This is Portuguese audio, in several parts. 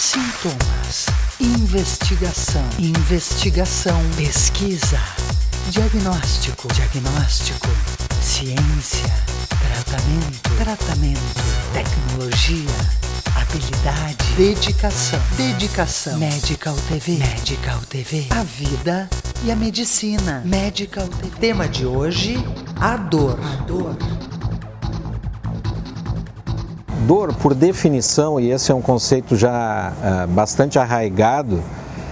sintomas, investigação, pesquisa, diagnóstico, ciência, tratamento, tecnologia, habilidade, dedicação, Medical TV, a vida e a medicina, Medical TV. Tema de hoje, a dor. Dor, por definição, e esse é um conceito já bastante arraigado,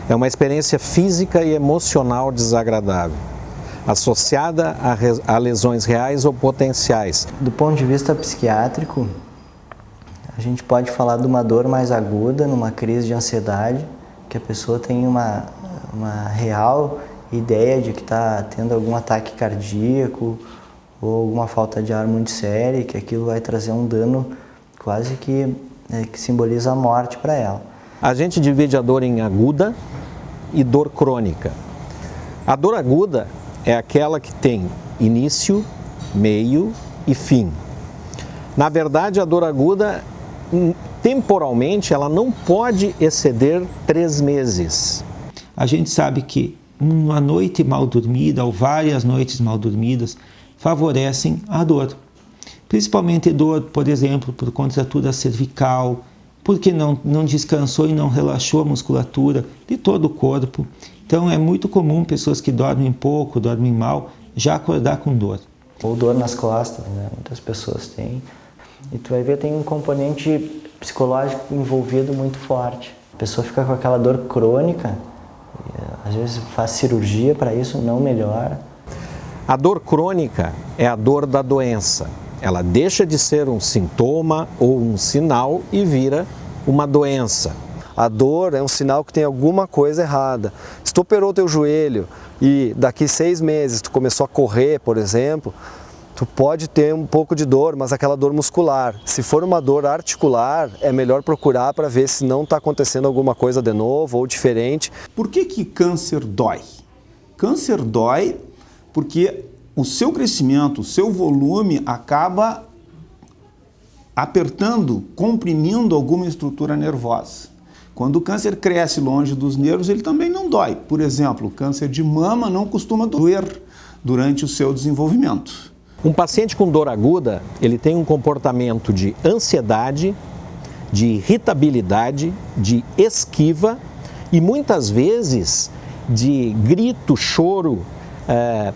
é uma experiência física e emocional desagradável, associada a lesões reais ou potenciais. Do ponto de vista psiquiátrico, a gente pode falar de uma dor mais aguda, numa crise de ansiedade, que a pessoa tem uma real ideia de que está tendo algum ataque cardíaco ou alguma falta de ar muito séria, que aquilo vai trazer um dano quase que simboliza a morte para ela. A gente divide a dor em aguda e dor crônica. A dor aguda é aquela que tem início, meio e fim. Na verdade, a dor aguda, temporalmente, ela não pode exceder 3 meses. A gente sabe que uma noite mal dormida ou várias noites mal dormidas favorecem a dor. Principalmente dor, por exemplo, por contratura cervical, porque não descansou e não relaxou a musculatura de todo o corpo. Então é muito comum pessoas que dormem pouco, dormem mal, já acordar com dor. Ou dor nas costas, né? Muitas pessoas têm. E tu vai ver, tem um componente psicológico envolvido muito forte. A pessoa fica com aquela dor crônica, às vezes faz cirurgia para isso, não melhora. A dor crônica é a dor da doença. Ela deixa de ser um sintoma ou um sinal e vira uma doença. A dor é um sinal que tem alguma coisa errada. Se tu operou teu joelho e daqui 6 meses tu começou a correr, por exemplo, tu pode ter um pouco de dor, mas aquela dor muscular. Se for uma dor articular, é melhor procurar para ver se não está acontecendo alguma coisa de novo ou diferente. Por que câncer dói? Câncer dói porque o seu crescimento, o seu volume acaba apertando, comprimindo alguma estrutura nervosa. Quando o câncer cresce longe dos nervos, ele também não dói. Por exemplo, o câncer de mama não costuma doer durante o seu desenvolvimento. Um paciente com dor aguda, ele tem um comportamento de ansiedade, de irritabilidade, de esquiva e muitas vezes de grito, choro,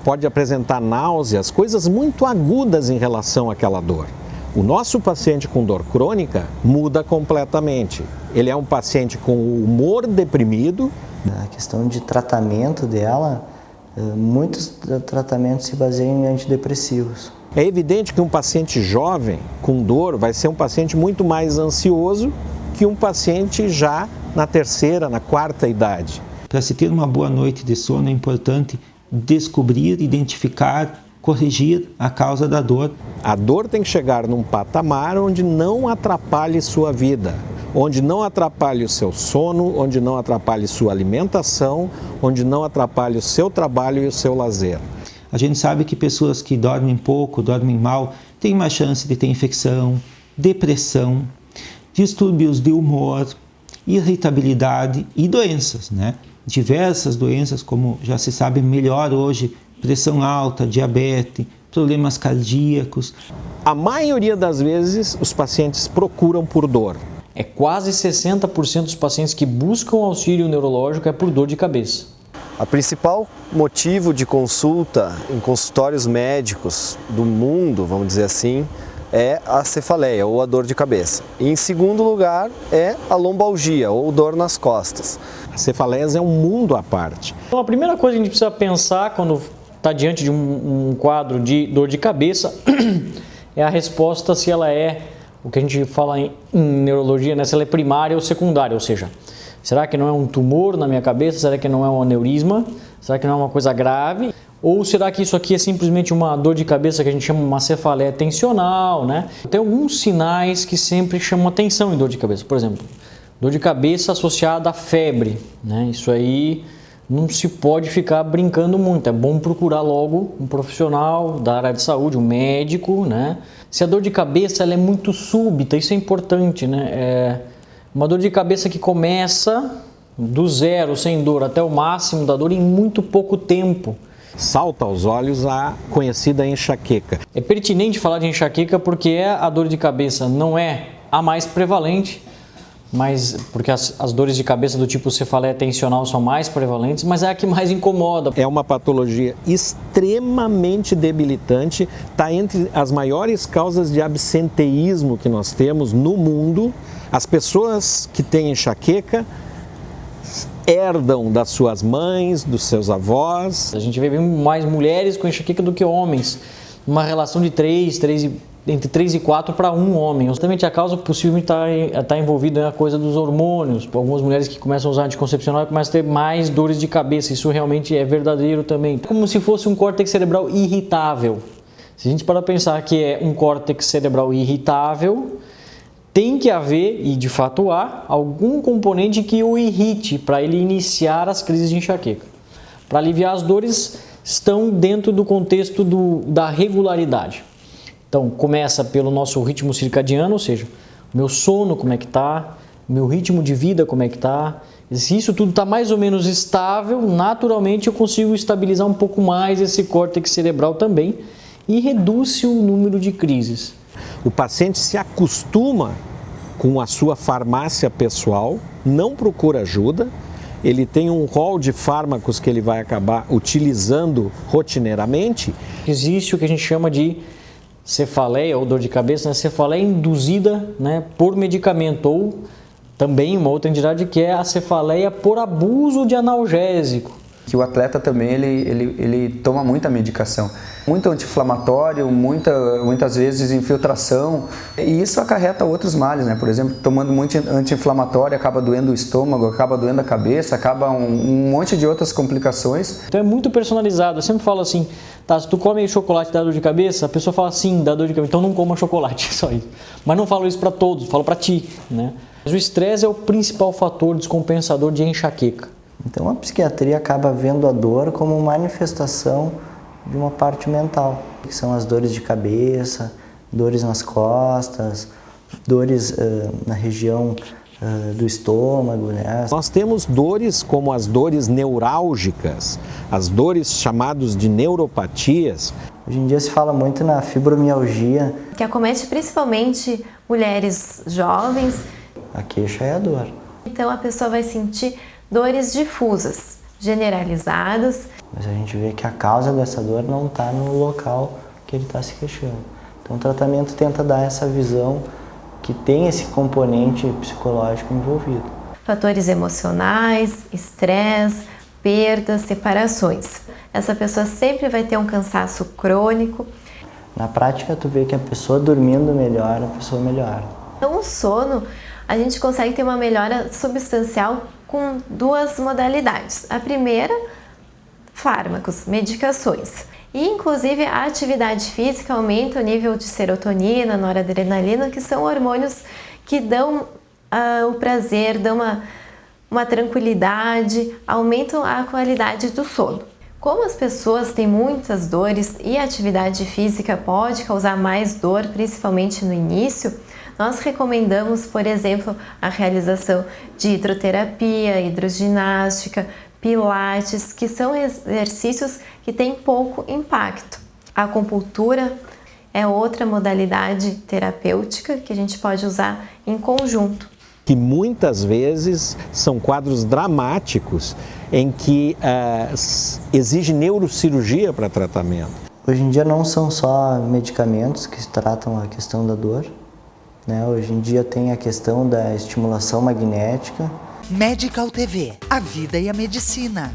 pode apresentar náuseas, coisas muito agudas em relação àquela dor. O nosso paciente com dor crônica muda completamente. Ele é um paciente com o humor deprimido. A questão de tratamento dela, muitos tratamentos se baseiam em antidepressivos. É evidente que um paciente jovem com dor vai ser um paciente muito mais ansioso que um paciente já na 3ª, na 4ª idade. Para se ter uma boa noite de sono é importante descobrir, identificar, corrigir a causa da dor. A dor tem que chegar num patamar onde não atrapalhe sua vida, onde não atrapalhe o seu sono, onde não atrapalhe sua alimentação, onde não atrapalhe o seu trabalho e o seu lazer. A gente sabe que pessoas que dormem pouco, dormem mal, têm mais chance de ter infecção, depressão, distúrbios de humor, irritabilidade e doenças, né? Diversas doenças, como já se sabe melhor hoje, pressão alta, diabetes, problemas cardíacos. A maioria das vezes os pacientes procuram por dor. É quase 60% dos pacientes que buscam auxílio neurológico é por dor de cabeça. O principal motivo de consulta em consultórios médicos do mundo, vamos dizer assim, é a cefaleia ou a dor de cabeça. E em segundo lugar é a lombalgia ou dor nas costas. A cefaleia é um mundo à parte. Então a primeira coisa que a gente precisa pensar quando está diante de um quadro de dor de cabeça é a resposta se ela é o que a gente fala em neurologia, né? Se ela é primária ou secundária, ou seja, será que não é um tumor na minha cabeça? Será que não é um aneurisma? Será que não é uma coisa grave? Ou será que isso aqui é simplesmente uma dor de cabeça que a gente chama uma cefaleia tensional, né? Tem alguns sinais que sempre chamam atenção em dor de cabeça. Por exemplo, dor de cabeça associada à febre, né? Isso aí não se pode ficar brincando muito. É bom procurar logo um profissional da área de saúde, um médico, né? Se a dor de cabeça ela é muito súbita, isso é importante, né? Uma dor de cabeça que começa do zero, sem dor, até o máximo da dor em muito pouco tempo. Salta aos olhos a conhecida enxaqueca. É pertinente falar de enxaqueca porque a dor de cabeça não é a mais prevalente, mas porque as dores de cabeça do tipo cefaleia tensional são mais prevalentes, mas é a que mais incomoda. É uma patologia extremamente debilitante, está entre as maiores causas de absenteísmo que nós temos no mundo. As pessoas que têm enxaqueca herdam das suas mães, dos seus avós. A gente vê bem mais mulheres com enxaqueca do que homens, uma relação de entre 3 e 4 para 1 homem. Justamente a causa possivelmente está envolvida na coisa dos hormônios. Algumas mulheres que começam a usar anticoncepcional começam a ter mais dores de cabeça. Isso realmente é verdadeiro também. Como se fosse um córtex cerebral irritável. Se a gente parar para pensar que é um córtex cerebral irritável, tem que haver, e de fato há, algum componente que o irrite para ele iniciar as crises de enxaqueca. Para aliviar as dores, estão dentro do contexto da regularidade. Então, começa pelo nosso ritmo circadiano, ou seja, meu sono como é que está, meu ritmo de vida como é que está. Se isso tudo está mais ou menos estável, naturalmente eu consigo estabilizar um pouco mais esse córtex cerebral também e reduz o número de crises. O paciente se acostuma com a sua farmácia pessoal, não procura ajuda, ele tem um rol de fármacos que ele vai acabar utilizando rotineiramente. Existe o que a gente chama de cefaleia ou dor de cabeça, né? Cefaleia induzida, né, por medicamento, ou também uma outra entidade que é a cefaleia por abuso de analgésico. Que o atleta também ele toma muita medicação, muito anti-inflamatório, muitas vezes infiltração, e isso acarreta outros males, né? Por exemplo, tomando muito anti-inflamatório acaba doendo o estômago, acaba doendo a cabeça, acaba um monte de outras complicações. Então é muito personalizado. Eu sempre falo assim, tá, se tu come chocolate dá dor de cabeça, a pessoa fala sim, dá dor de cabeça, então não coma chocolate, só isso. Mas não falo isso para todos, falo para ti, né? Mas o estresse é o principal fator descompensador de enxaqueca. Então a psiquiatria acaba vendo a dor como manifestação de uma parte mental, que são as dores de cabeça, dores nas costas, dores na região do estômago, né? Nós temos dores como as dores neurálgicas, as dores chamadas de neuropatias. Hoje em dia se fala muito na fibromialgia, que acomete principalmente mulheres jovens. A queixa é a dor. Então a pessoa vai sentir dores difusas, generalizadas. Mas a gente vê que a causa dessa dor não está no local que ele está se queixando. Então o tratamento tenta dar essa visão que tem esse componente psicológico envolvido. Fatores emocionais, estresse, perdas, separações. Essa pessoa sempre vai ter um cansaço crônico. Na prática tu vê que a pessoa dormindo melhor, a pessoa melhora. Então o sono, a gente consegue ter uma melhora substancial com 2 modalidades. A primeira, fármacos, medicações. E inclusive a atividade física aumenta o nível de serotonina, noradrenalina, que são hormônios que dão o prazer, dão uma tranquilidade, aumentam a qualidade do sono. Como as pessoas têm muitas dores e a atividade física pode causar mais dor, principalmente no início, nós recomendamos, por exemplo, a realização de hidroterapia, hidroginástica, pilates, que são exercícios que têm pouco impacto. A acupuntura é outra modalidade terapêutica que a gente pode usar em conjunto. Que muitas vezes são quadros dramáticos em que exige neurocirurgia para tratamento. Hoje em dia não são só medicamentos que tratam a questão da dor, né? Hoje em dia tem a questão da estimulação magnética. Medical TV, a vida e a medicina.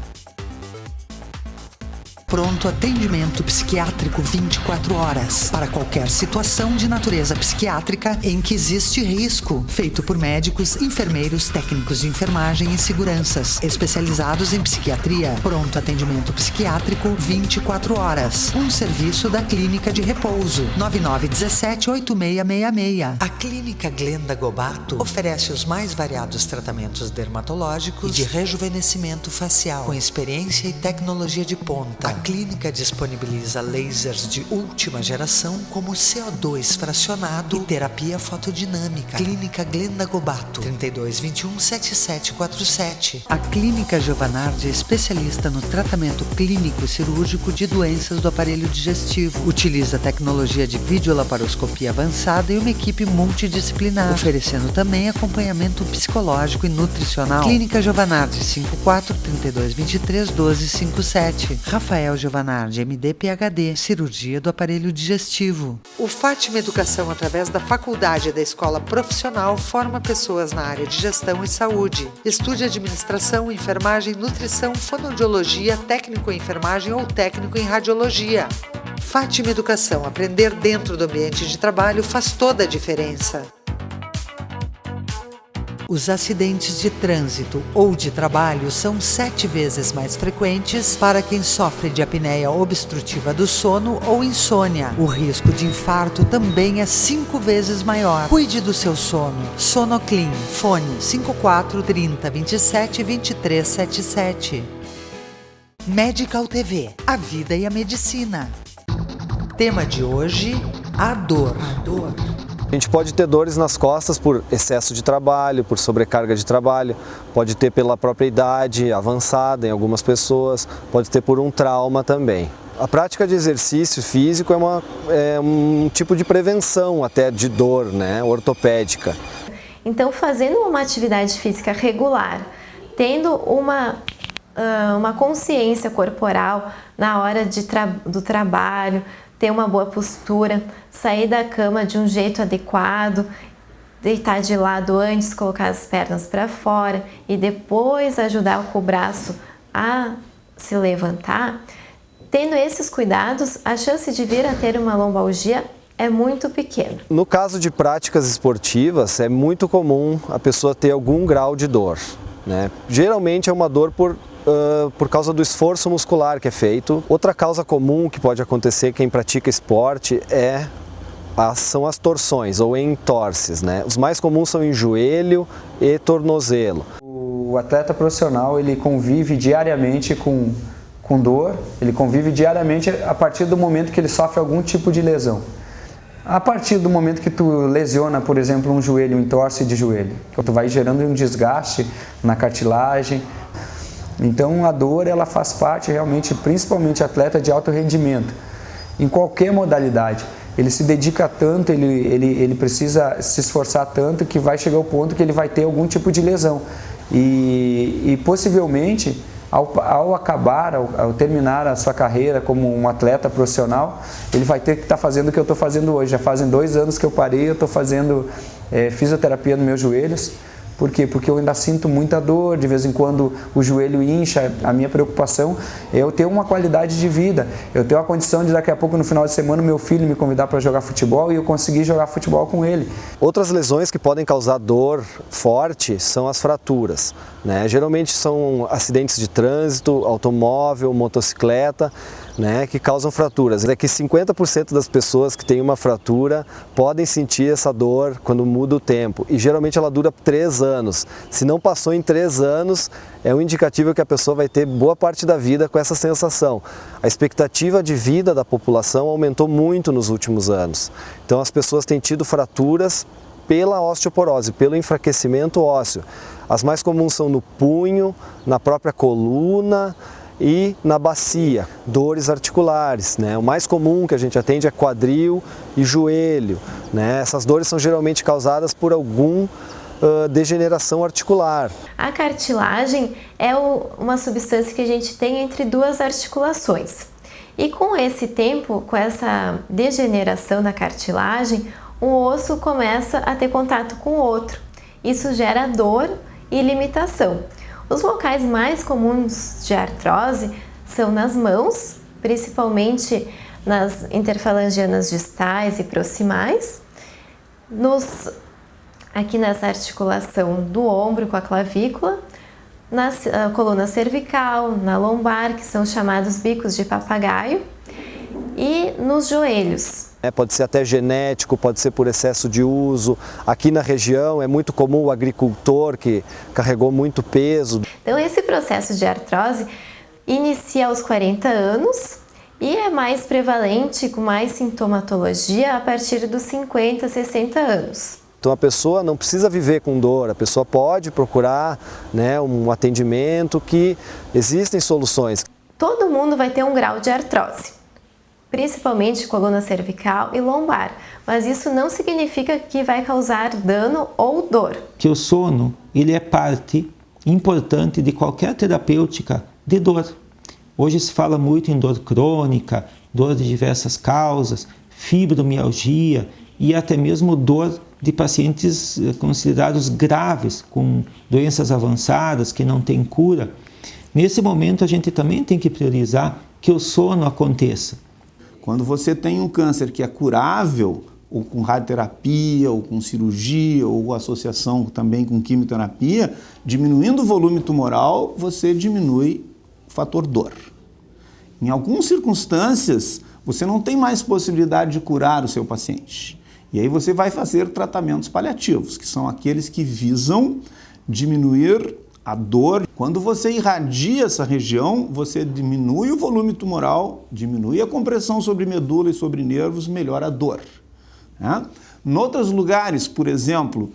Pronto atendimento psiquiátrico 24 horas para qualquer situação de natureza psiquiátrica em que existe risco, feito por médicos, enfermeiros, técnicos de enfermagem e seguranças, especializados em psiquiatria. Pronto atendimento psiquiátrico 24 horas. Um serviço da Clínica de Repouso, 9917-8666. A Clínica Glenda Gobato oferece os mais variados tratamentos dermatológicos e de rejuvenescimento facial, com experiência e tecnologia de ponta. clínica disponibiliza lasers de última geração como CO2 fracionado e terapia fotodinâmica. Clínica Glenda Gobato, 3221-7747. A Clínica Giovanardi é especialista no tratamento clínico cirúrgico de doenças do aparelho digestivo. Utiliza tecnologia de videolaparoscopia avançada e uma equipe multidisciplinar, oferecendo também acompanhamento psicológico e nutricional. Clínica Giovanardi, 54-3223-1257. Rafael Giovanardi, MD, PhD, cirurgia do aparelho digestivo. O Fátima Educação, através da faculdade da Escola Profissional, forma pessoas na área de gestão e saúde. Estude administração, enfermagem, nutrição, fonoaudiologia, técnico em enfermagem ou técnico em radiologia. Fátima Educação, aprender dentro do ambiente de trabalho faz toda a diferença. Os acidentes de trânsito ou de trabalho são 7 vezes mais frequentes para quem sofre de apneia obstrutiva do sono ou insônia. O risco de infarto também é 5 vezes maior. Cuide do seu sono. Sonoclean. Fone 54 30 27 23 77. Medical TV. A vida e a medicina. Tema de hoje: a dor. A gente pode ter dores nas costas por excesso de trabalho, por sobrecarga de trabalho, pode ter pela própria idade avançada em algumas pessoas, pode ter por um trauma também. A prática de exercício físico é um tipo de prevenção até de dor, né, ortopédica. Então, fazendo uma atividade física regular, tendo uma consciência corporal na hora do trabalho, ter uma boa postura, sair da cama de um jeito adequado, deitar de lado antes, colocar as pernas para fora e depois ajudar com o braço a se levantar. Tendo esses cuidados, a chance de vir a ter uma lombalgia é muito pequena. No caso de práticas esportivas, é muito comum a pessoa ter algum grau de dor, né? Geralmente é uma dor por causa do esforço muscular que é feito. Outra causa comum que pode acontecer quem pratica esporte são as torções ou entorses, né? Os mais comuns são em joelho e tornozelo. O atleta profissional, ele convive diariamente com dor, ele convive diariamente a partir do momento que ele sofre algum tipo de lesão. A partir do momento que tu lesiona, por exemplo, um joelho, um entorse de joelho, tu vai gerando um desgaste na cartilagem. Então a dor, ela faz parte realmente, principalmente atleta de alto rendimento, em qualquer modalidade. Ele se dedica tanto, ele precisa se esforçar tanto que vai chegar ao ponto que ele vai ter algum tipo de lesão. E possivelmente, ao acabar, ao terminar a sua carreira como um atleta profissional, ele vai ter que estar fazendo o que eu estou fazendo hoje. Já fazem 2 anos que eu parei, eu estou fazendo fisioterapia nos meus joelhos. Por quê? Porque eu ainda sinto muita dor, de vez em quando o joelho incha. A minha preocupação é eu ter uma qualidade de vida, eu ter a condição de daqui a pouco no final de semana o meu filho me convidar para jogar futebol e eu conseguir jogar futebol com ele. Outras lesões que podem causar dor forte são as fraturas, né? Geralmente são acidentes de trânsito, automóvel, motocicleta, né, que causam fraturas. É que 50% das pessoas que têm uma fratura podem sentir essa dor quando muda o tempo. E geralmente ela dura 3 anos. Se não passou em 3 anos, é um indicativo que a pessoa vai ter boa parte da vida com essa sensação. A expectativa de vida da população aumentou muito nos últimos anos. Então as pessoas têm tido fraturas pela osteoporose, pelo enfraquecimento ósseo. As mais comuns são no punho, na própria coluna e na bacia. Dores articulares, né? O mais comum que a gente atende é quadril e joelho, né? Essas dores são geralmente causadas por alguma degeneração articular. A cartilagem é uma substância que a gente tem entre 2 articulações. E com esse tempo, com essa degeneração da cartilagem, um osso começa a ter contato com o outro. Isso gera dor e limitação. Os locais mais comuns de artrose são nas mãos, principalmente nas interfalangianas distais e proximais, aqui nessa articulação do ombro com a clavícula, na coluna cervical, na lombar, que são chamados bicos de papagaio, e nos joelhos. Pode ser até genético, pode ser por excesso de uso. Aqui na região é muito comum o agricultor que carregou muito peso. Então esse processo de artrose inicia aos 40 anos e é mais prevalente, com mais sintomatologia, a partir dos 50, 60 anos. Então a pessoa não precisa viver com dor, a pessoa pode procurar, né, um atendimento, que existem soluções. Todo mundo vai ter um grau de artrose, principalmente coluna cervical e lombar, mas isso não significa que vai causar dano ou dor. Que o sono, ele é parte importante de qualquer terapêutica de dor. Hoje se fala muito em dor crônica, dor de diversas causas, fibromialgia e até mesmo dor de pacientes considerados graves, com doenças avançadas que não têm cura. Nesse momento a gente também tem que priorizar que o sono aconteça. Quando você tem um câncer que é curável, ou com radioterapia, ou com cirurgia, ou associação também com quimioterapia, diminuindo o volume tumoral, você diminui o fator dor. Em algumas circunstâncias, você não tem mais possibilidade de curar o seu paciente. E aí você vai fazer tratamentos paliativos, que são aqueles que visam diminuir a dor. Quando você irradia essa região, você diminui o volume tumoral, diminui a compressão sobre medula e sobre nervos, melhora a dor. Né? Em outros lugares, por exemplo,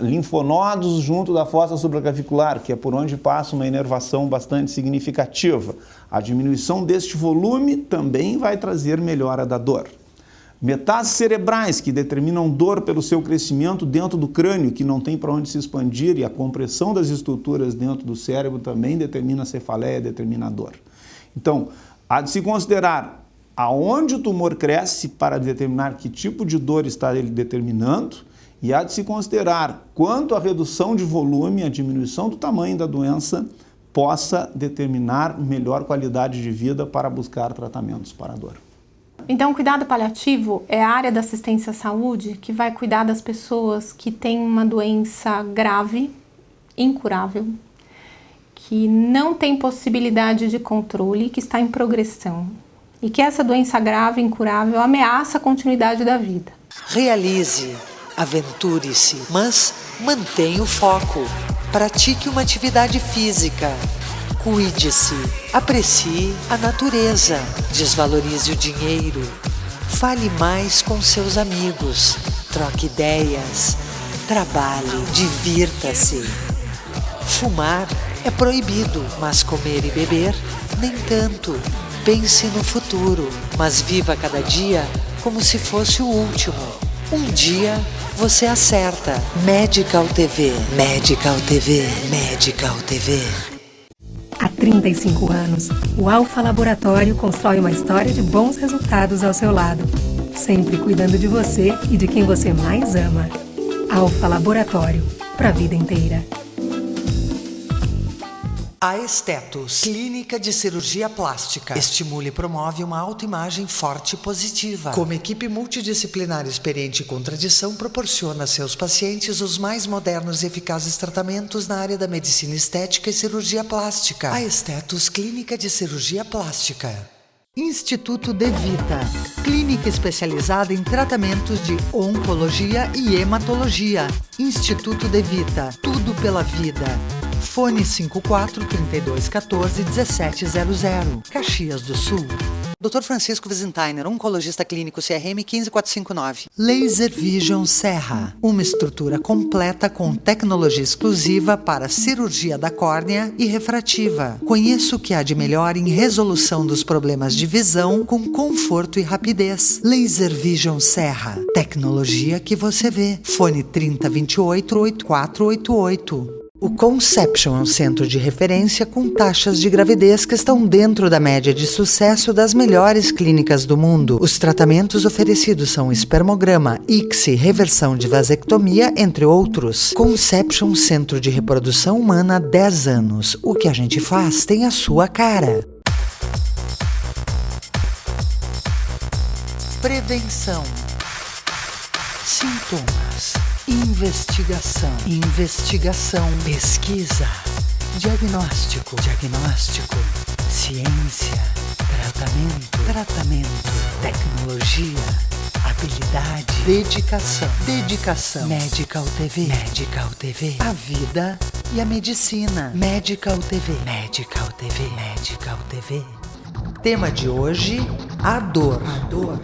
linfonodos junto da fossa supraclavicular, que é por onde passa uma inervação bastante significativa. A diminuição deste volume também vai trazer melhora da dor. Metástases cerebrais, que determinam dor pelo seu crescimento dentro do crânio, que não tem para onde se expandir, e a compressão das estruturas dentro do cérebro também determina a cefaleia, determina a dor. Então, há de se considerar aonde o tumor cresce para determinar que tipo de dor está ele determinando, e há de se considerar quanto a redução de volume, a diminuição do tamanho da doença, possa determinar melhor qualidade de vida para buscar tratamentos para a dor. Então, o cuidado paliativo é a área da assistência à saúde que vai cuidar das pessoas que têm uma doença grave, incurável, que não tem possibilidade de controle, que está em progressão e que essa doença grave, incurável, ameaça a continuidade da vida. Realize, aventure-se, mas mantenha o foco. Pratique uma atividade física. Cuide-se, aprecie a natureza, desvalorize o dinheiro, fale mais com seus amigos, troque ideias, trabalhe, divirta-se. Fumar é proibido, mas comer e beber, nem tanto. Pense no futuro, mas viva cada dia como se fosse o último. Um dia você acerta. Medical TV, Medical TV, Medical TV. Há 35 anos, o Alfa Laboratório constrói uma história de bons resultados ao seu lado, sempre cuidando de você e de quem você mais ama. Alfa Laboratório, para a vida inteira. Aesthetus, clínica de cirurgia plástica. Estimula e promove uma autoimagem forte e positiva. Como equipe multidisciplinar experiente com tradição, proporciona a seus pacientes os mais modernos e eficazes tratamentos na área da medicina estética e cirurgia plástica. Aesthetus, clínica de cirurgia plástica. Instituto De Vita, clínica especializada em tratamentos de oncologia e hematologia. Instituto De Vita, tudo pela vida. Fone 54-3214-1700, Caxias do Sul. Dr. Francisco Wiesenthiner, oncologista clínico, CRM 15459. Laser Vision Serra, uma estrutura completa com tecnologia exclusiva para cirurgia da córnea e refrativa. Conheça o que há de melhor em resolução dos problemas de visão com conforto e rapidez. Laser Vision Serra, tecnologia que você vê. Fone 3028-8488. O Conception é um centro de referência com taxas de gravidez que estão dentro da média de sucesso das melhores clínicas do mundo. Os tratamentos oferecidos são espermograma, ICSI, reversão de vasectomia, entre outros. Conception, centro de reprodução humana há 10 anos. O que a gente faz tem a sua cara. Prevenção. Sintomas. Investigação, pesquisa, diagnóstico, ciência, tratamento, tecnologia, habilidade, dedicação, Medical TV, a vida e a medicina. Medical TV. Medical TV. Medical TV. Tema de hoje, a dor. A dor.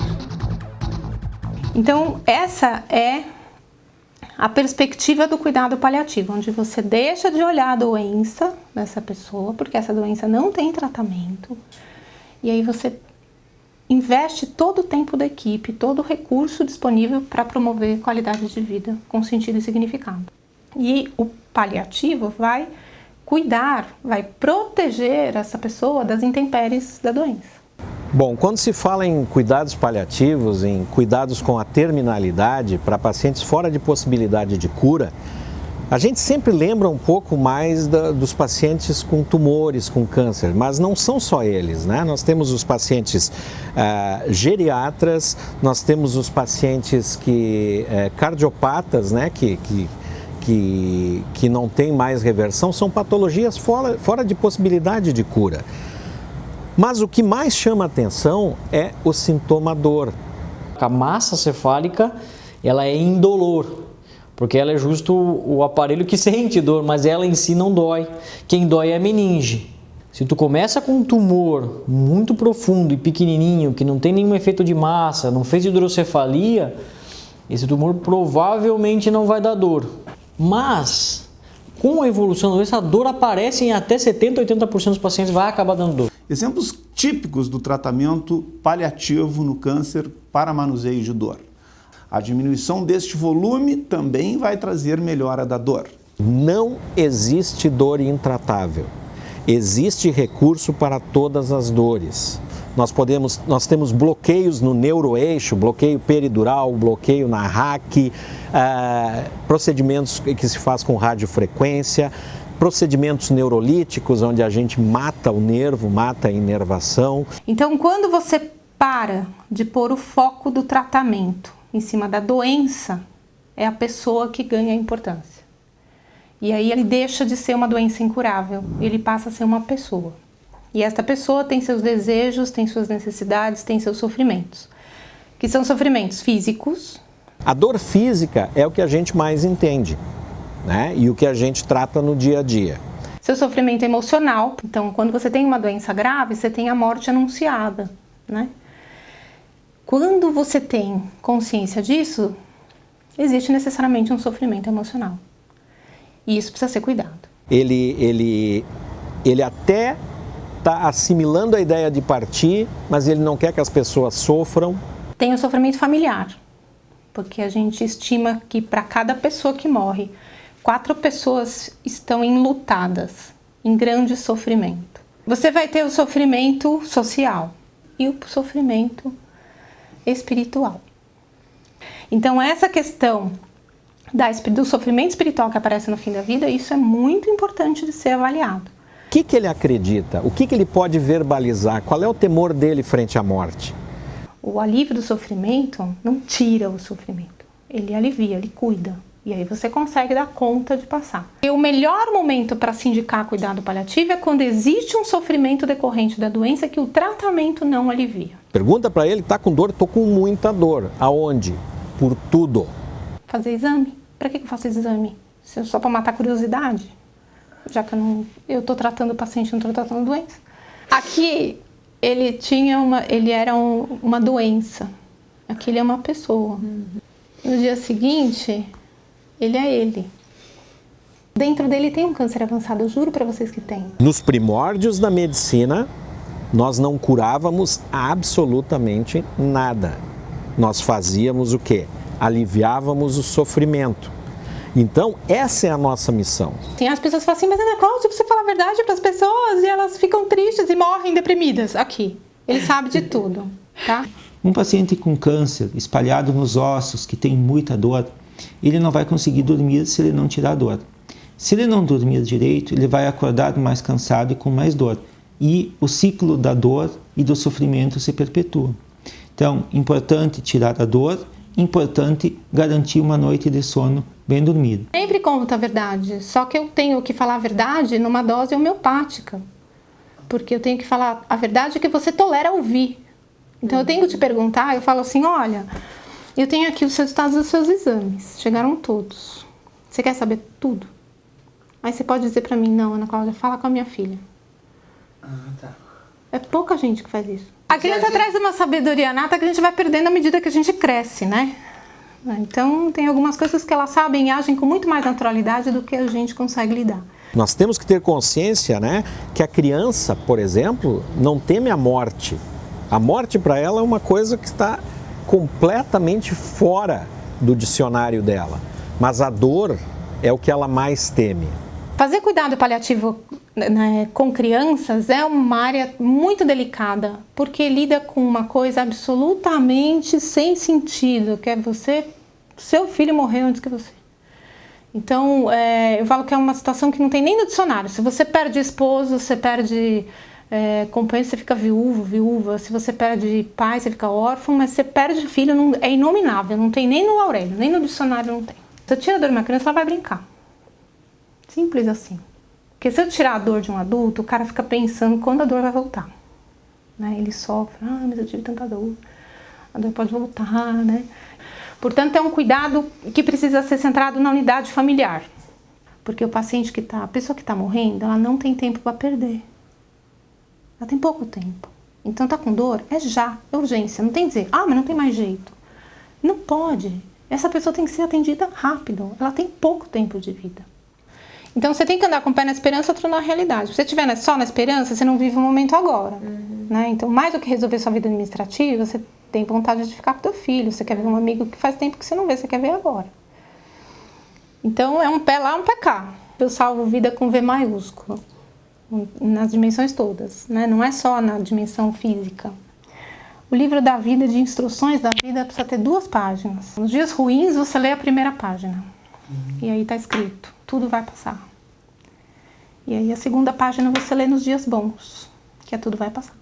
Então, essa é a perspectiva do cuidado paliativo, onde você deixa de olhar a doença dessa pessoa, porque essa doença não tem tratamento, e aí você investe todo o tempo da equipe, todo o recurso disponível para promover qualidade de vida com sentido e significado. E o paliativo vai cuidar, vai proteger essa pessoa das intempéries da doença. Bom, quando se fala em cuidados paliativos, em cuidados com a terminalidade para pacientes fora de possibilidade de cura, a gente sempre lembra um pouco mais dos pacientes com tumores, com câncer, mas não são só eles, né? Nós temos os pacientes geriatras, nós temos os pacientes cardiopatas, né? Que não tem mais reversão, são patologias fora de possibilidade de cura. Mas o que mais chama atenção é o sintoma dor. A massa cefálica, ela é indolor, porque ela é justo o aparelho que sente dor, mas ela em si não dói. Quem dói é a meninge. Se tu começa com um tumor muito profundo e pequenininho, que não tem nenhum efeito de massa, não fez hidrocefalia, esse tumor provavelmente não vai dar dor. Mas, com a evolução da doença, a dor aparece em até 70%, 80% dos pacientes, vai acabar dando dor. Exemplos típicos do tratamento paliativo no câncer para manuseio de dor. A diminuição deste volume também vai trazer melhora da dor. Não existe dor intratável. Existe recurso para todas as dores. Nós temos bloqueios no neuroeixo, bloqueio peridural, bloqueio na RAC, procedimentos que se faz com radiofrequência, procedimentos neurolíticos, onde a gente mata o nervo, mata a inervação. Então, quando você para de pôr o foco do tratamento em cima da doença, é a pessoa que ganha importância. E aí ele deixa de ser uma doença incurável, ele passa a ser uma pessoa. E esta pessoa tem seus desejos, tem suas necessidades, tem seus sofrimentos, que são sofrimentos físicos. A dor física é o que a gente mais entende, né? E o que a gente trata no dia a dia. Seu sofrimento emocional. Então, quando você tem uma doença grave, você tem a morte anunciada, né? Quando você tem consciência disso, existe necessariamente um sofrimento emocional. E isso precisa ser cuidado. Ele até está assimilando a ideia de partir, mas ele não quer que as pessoas sofram. Tem o sofrimento familiar, porque a gente estima que para cada pessoa que morre, 4 pessoas estão enlutadas, em grande sofrimento. Você vai ter o sofrimento social e o sofrimento espiritual. Então, essa questão do sofrimento espiritual que aparece no fim da vida, isso é muito importante de ser avaliado. O que ele acredita? O que ele pode verbalizar? Qual é o temor dele frente à morte? O alívio do sofrimento não tira o sofrimento. Ele alivia, ele cuida. E aí você consegue dar conta de passar. E o melhor momento para se indicar cuidado paliativo é quando existe um sofrimento decorrente da doença que o tratamento não alivia. Pergunta para ele, tá com dor? Tô com muita dor. Aonde? Por tudo. Fazer exame? Para que eu faço exame? Só para matar a curiosidade? Já que eu estou tratando o paciente, não estou tratando a doença. Aqui, ele era uma doença. Aqui ele é uma pessoa. No dia seguinte, ele é ele. Dentro dele tem um câncer avançado, eu juro para vocês que tem. Nos primórdios da medicina, nós não curávamos absolutamente nada. Nós fazíamos o quê? Aliviávamos o sofrimento. Então, essa é a nossa missão. Sim, as pessoas falam assim, mas Ana Cláudia, você fala a verdade para as pessoas e elas ficam tristes e morrem deprimidas. Aqui, ele sabe de tudo, tá? Um paciente com câncer espalhado nos ossos, que tem muita dor, ele não vai conseguir dormir se ele não tirar a dor. Se ele não dormir direito, ele vai acordar mais cansado e com mais dor. E o ciclo da dor e do sofrimento se perpetua. Então, importante tirar a dor, importante garantir uma noite de sono bem dormido. Sempre conto a verdade, só que eu tenho que falar a verdade numa dose homeopática. Porque eu tenho que falar a verdade que você tolera ouvir. Então eu tenho que te perguntar, eu falo assim, olha, eu tenho aqui os resultados dos seus exames, chegaram todos. Você quer saber tudo? Mas você pode dizer para mim, não, Ana Cláudia, fala com a minha filha. Tá. É pouca gente que faz isso. A criança traz uma sabedoria nata que a gente vai perdendo à medida que a gente cresce, né? Então, tem algumas coisas que elas sabem e agem com muito mais naturalidade do que a gente consegue lidar. Nós temos que ter consciência, né, que a criança, por exemplo, não teme a morte. A morte para ela é uma coisa que está completamente fora do dicionário dela. Mas a dor é o que ela mais teme. Fazer cuidado paliativo, né, com crianças é uma área muito delicada, porque lida com uma coisa absolutamente sem sentido, que é seu filho morreu antes que você. Então, eu falo que é uma situação que não tem nem no dicionário. Se você perde esposo, você perde companheiro, você fica viúva. Se você perde pai, você fica órfão, mas você perde filho, é inominável. Não tem nem no Aurélio, nem no dicionário não tem. Se eu tirar a dor de uma criança, ela vai brincar. Simples assim. Porque se eu tirar a dor de um adulto, o cara fica pensando quando a dor vai voltar. Né? Ele sofre, mas eu tive tanta dor. A dor pode voltar, né? Portanto, é um cuidado que precisa ser centrado na unidade familiar. Porque a pessoa que está morrendo, ela não tem tempo para perder. Ela tem pouco tempo. Então, tá com dor, é já, é urgência. Não tem que dizer, mas não tem mais jeito. Não pode. Essa pessoa tem que ser atendida rápido. Ela tem pouco tempo de vida. Então, você tem que andar com o pé na esperança e outro na realidade. Se você estiver só na esperança, você não vive o momento agora. Né? Então, mais do que resolver sua vida administrativa, você tem vontade de ficar com teu filho, você quer ver um amigo que faz tempo que você não vê, você quer ver agora. Então, é um pé lá, um pé cá. Eu salvo vida com V maiúsculo, nas dimensões todas, né? Não é só na dimensão física. O livro da vida, de instruções da vida, precisa ter 2 páginas. Nos dias ruins, você lê a primeira página. E aí está escrito, tudo vai passar. E aí a segunda página você lê nos dias bons, que é tudo vai passar.